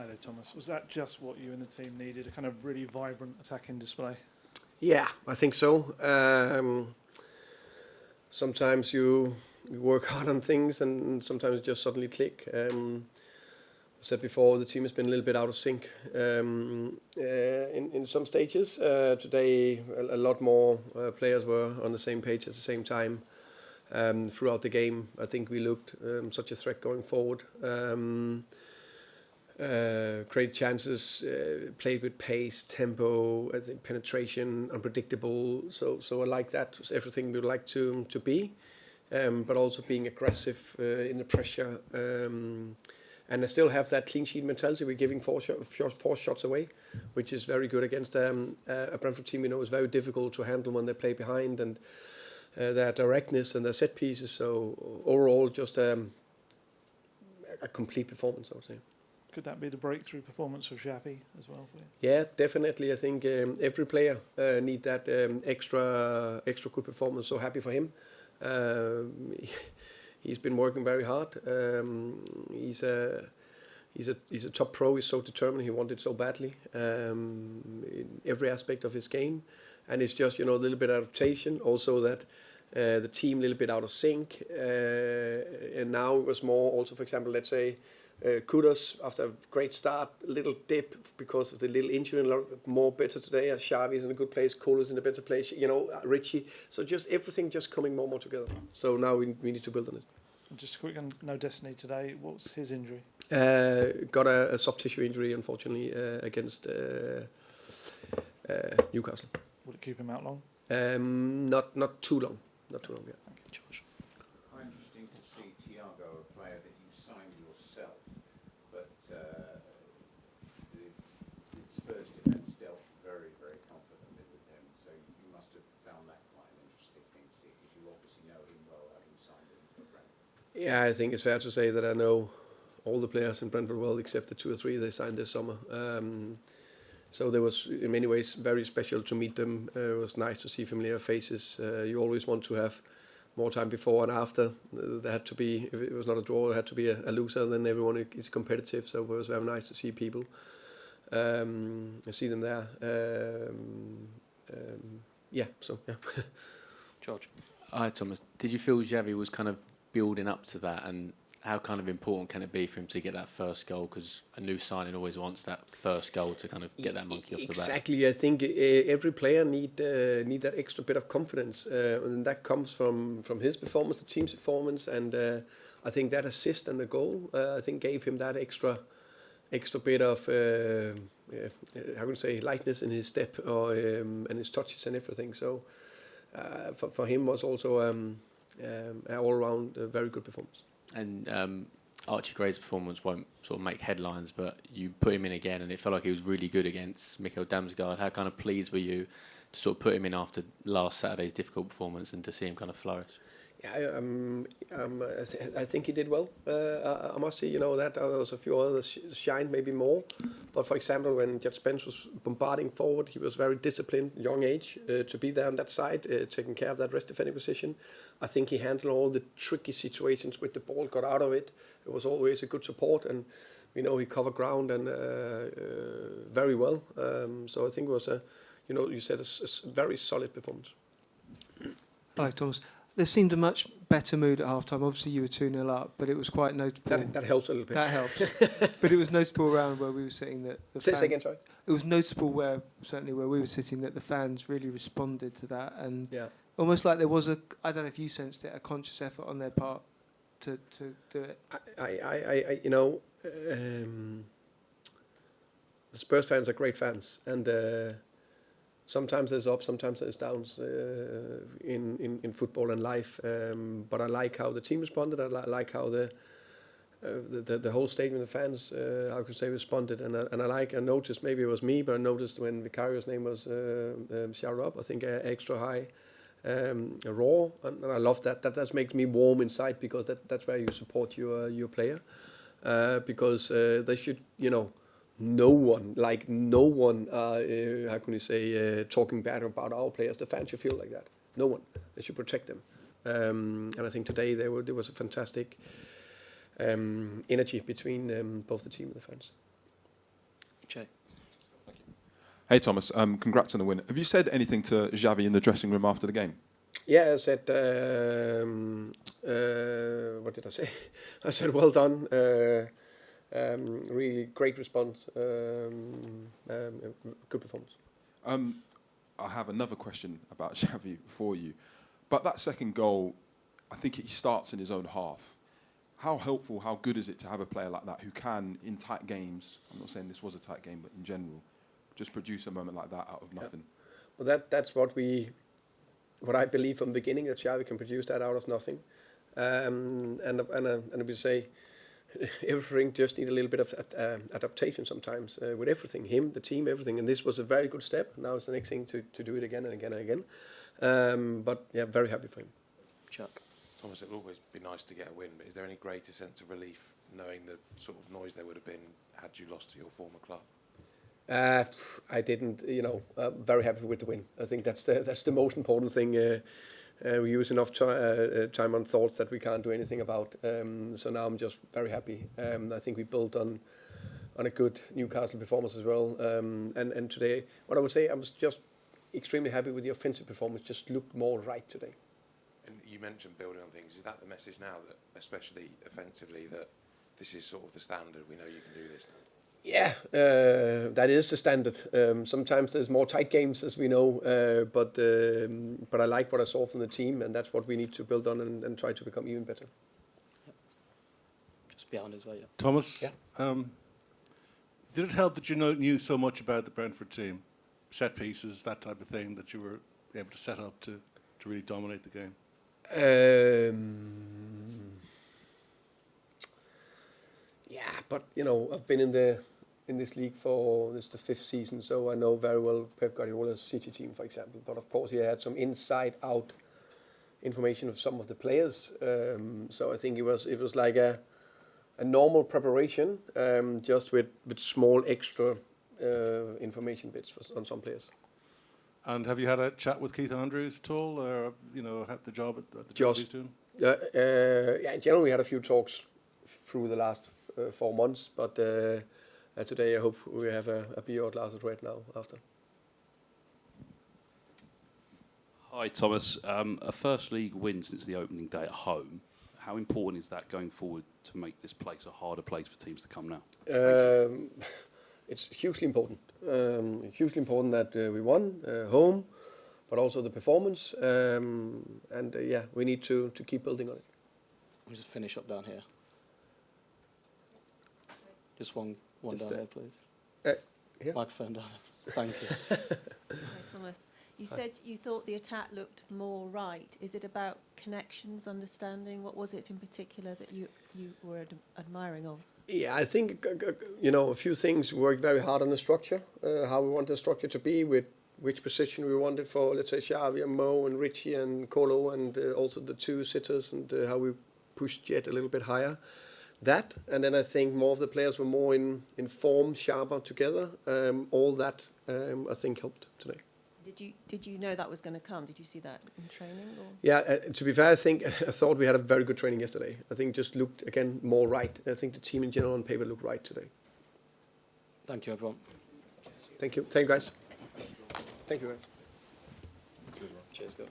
Hi there, Thomas. Was that just what you and the team needed, a kind of really vibrant attacking display? Yeah, I think so. Sometimes you work hard on things and sometimes it just suddenly click. I said before, the team has been a little bit out of sync in some stages. Today, a lot more players were on the same page at the same time throughout the game. I think we looked such a threat going forward. Create chances, played with pace, tempo, I think penetration, unpredictable. So I like that. It's everything we would like to be, but also being aggressive in the pressure. And I still have that clean sheet mentality. We're giving four shots away, which is very good against a Brentford team. We know is very difficult to handle when they play behind and their directness and their set pieces. So overall, just a complete performance, I would say. Could that be the breakthrough performance of Xiai as well for you? Yeah, definitely. I think every player need that extra good performance. So happy for him. He's been working very hard. He's a top pro. He's so determined. He wanted so badly in every aspect of his game, and it's just a little bit of adaptation. Also that the team a little bit out of sync, and now it was more. Also, for example, let's say. Kudos after a great start, a little dip because of the little injury, a lot more better today. Xiai is in a good place, Cole is in a better place, Richie. So just everything just coming more and more together. So now we need to build on it. Just quick, no Destiny today. What's his injury? Got a soft tissue injury, unfortunately, against Newcastle. Will it keep him out long? Not too long. Not too long. Yeah. Thank you, George. Quite interesting to see Thiago, a player that you signed yourself, but the Spurs defence dealt very, very confidently with him. So you must have found that quite an interesting thing to see, because you obviously know him well, having signed him for Brentford. Yeah, I think it's fair to say that I know all the players in Brentford well, except the 2 or 3 they signed this summer. So there was, in many ways, very special to meet them. It was nice to see familiar faces. You always want to have more time before and after. There had to be, if it was not a draw, it had to be a loser. Then everyone is competitive. So it was very nice to see people. See them there. Yeah. George. Hi, Thomas. Did you feel Xiai was kind of building up to that, and how kind of important can it be for him to get that first goal? Because a new signing always wants that first goal to kind of get that monkey off the back. Exactly. I think every player need that extra bit of confidence, and that comes from his performance, the team's performance, and I think that assist and the goal, I think gave him that extra bit of how can I say, lightness in his step or and his touches and everything. So for him was also an all-round very good performance. And Archie Gray's performance won't sort of make headlines, but you put him in again, and it felt like he was really good against Mikkel Damsgaard. How kind of pleased were you to sort of put him in after last Saturday's difficult performance and to see him kind of flourish? Yeah, I think he did well. I must say, that there was a few others shined maybe more. But for example, when Jet Spence was bombarding forward, he was very disciplined, young age, to be there on that side, taking care of that rest defending position. I think he handled all the tricky situations with the ball, got out of it. It was always a good support, and he covered ground and very well. So I think it was you said a very solid performance. Hello, Thomas. There seemed a much better mood at half-time. Obviously, you were 2-0 up, but it was quite notable. That helps a little bit. That helps. But it was noticeable around where we were sitting that... Say again, sorry? It was noticeable certainly where we were sitting, that the fans really responded to that. And almost like there was I don't know if you sensed it, a conscious effort on their part to do it. The Spurs fans are great fans, and sometimes there's ups, sometimes there's downs in football and life. But I like how the team responded. I like how the whole stadium, the fans, how could say, responded. And I noticed, maybe it was me, but I noticed when Vicario's name was shouted up, I think extra high, raw, and I love that. That makes me warm inside, because that's where you support your player, because they should, no one, how can you say, talking bad about our players. The fans should feel like that. No one. They should protect them. And I think today there was a fantastic energy between both the team and the fans. Xiai. Hey Thomas, congrats on the win. Have you said anything to Xavi in the dressing room after the game? Yeah, I said, what did I say? I said, well done. Really great response. Good performance. I have another question about Xavi for you. But that second goal, I think he starts in his own half. How helpful, how good is it to have a player like that who can, in tight games, I'm not saying this was a tight game, but in general, just produce a moment like that out of nothing? Yeah. Well, that's what I believe from the beginning, that Xiai can produce that out of nothing. And we say everything just need a little bit of adaptation sometimes with everything, him, the team, everything. And this was a very good step. Now it's the next thing to do it again and again and again. But yeah, very happy for him. Chuck. Thomas, it'll always be nice to get a win, but is there any greater sense of relief knowing the sort of noise there would have been had you lost to your former club? I didn't, very happy with the win. I think that's the most important thing. We use enough time on thoughts that we can't do anything about. So now I'm just very happy. I think we built on a good Newcastle performance as well. And today, what I would say, I was just extremely happy with the offensive performance. Just looked more right today. And you mentioned building on things. Is that the message now, that especially offensively, that this is sort of the standard? We know you can do this now. Yeah, that is the standard. Sometimes there's more tight games, as we know, but I like what I saw from the team, and that's what we need to build on and try to become even better. Just behind as well, yeah. Thomas, Yeah. Did it help that you knew so much about the Brentford team, set pieces, that type of thing, that you were able to set up to really dominate the game? Yeah, but I've been in this league for this is the 5th season, so I know very well Pep Guardiola's City team, for example. But of course, he had some inside-out information of some of the players. So I think it was like a normal preparation, just with small extra information bits on some players. And have you had a chat with Keith Andrews at all, or had the job at the job he's doing? Yeah, in general, we had a few talks through the last 4 months, but today I hope we have a beer or glass of red now after. Hi Thomas, a first league win since the opening day at home. How important is that going forward to make this place a harder place for teams to come now? It's hugely important. Hugely important that we won home, but also the performance. Yeah, we need to keep building on it. We'll just finish up down here. Just one Just down there. there, please. Here? Microphone down there. Thank you. Hi, Thomas. You said you thought the attack looked more right. Is it about connections, understanding? What was it in particular that you were admiring of? Yeah, I think a few things. We worked very hard on the structure, how we want the structure to be, with which position we wanted for, let's say, Xavi and Mo and Richie and Colo, and also the 2 sitters, and how we pushed Jet a little bit higher. That, and then I think more of the players were more in form, sharper together. All that I think helped today. Did you know that was going to come? Did you see that in training? Or? Yeah, to be fair, I thought we had a very good training yesterday. I think just looked again more right. I think the team in general on paper looked right today. Thank you, everyone. Thank you. Thank you, guys. Thank you, guys. Cheers, guys.